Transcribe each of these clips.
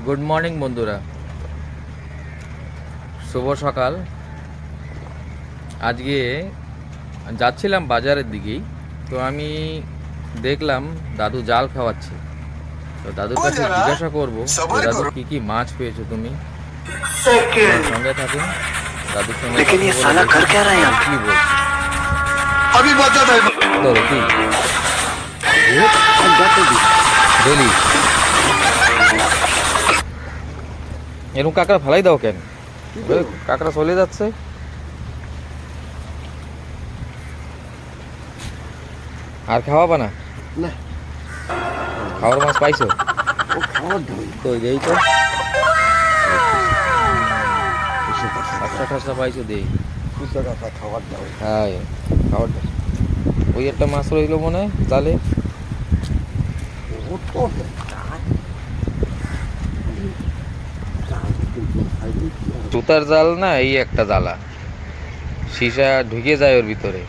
Good morning বন্ধুরা, শুভ সকাল। আজকে যাচ্ছিলাম বাজারের দিকেই, তো আমি দেখলাম দাদু জাল খাওয়াচ্ছে। তো দাদুর কাছে জিজ্ঞাসা করবো যে দাদু কি কি মাছ পেয়েছো তুমি। আমার সঙ্গে থাকুন, দাদুর সঙ্গে কথা বলে দেখি কি বলছে। তো কি ডেলি এরকম কাঁকড়া ফেলাই দাও কেন? কাঁকড়া চলে যাচ্ছে। আর খাওয়াবা না? খাওয়ার মাছ পাইছো? তো এই তো আচ্ছা ঠাসা পাইছো দেই। হ্যাঁ, খাওয়ার দাও। ওই একটা মাছ রইলো মনে হয় জালে। জুতার জাল না, এই একটা জালা সীসা ঢুকে যায় ওর ভিতরে।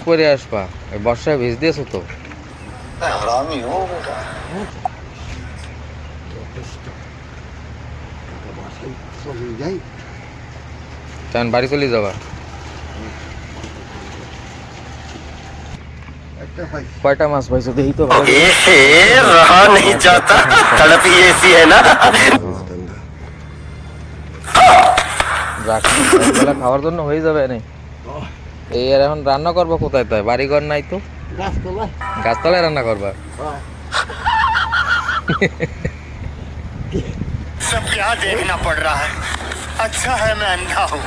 করে আসবা, বর্ষায় ভেজ দিয়েছো তো। চান বাড়ি চলে যাবা? কয়টা মাছ পাইছো দেখি তো। খাওয়ার জন্য হয়ে যাবে না এই। আর এখন রান্না করবো কোথায়? তাই বাড়িঘর নাই তো, গাছতলায় রান্না করবা। सब क्या देखना पड़ रहा है। अच्छा है मैं अंधा हूँ।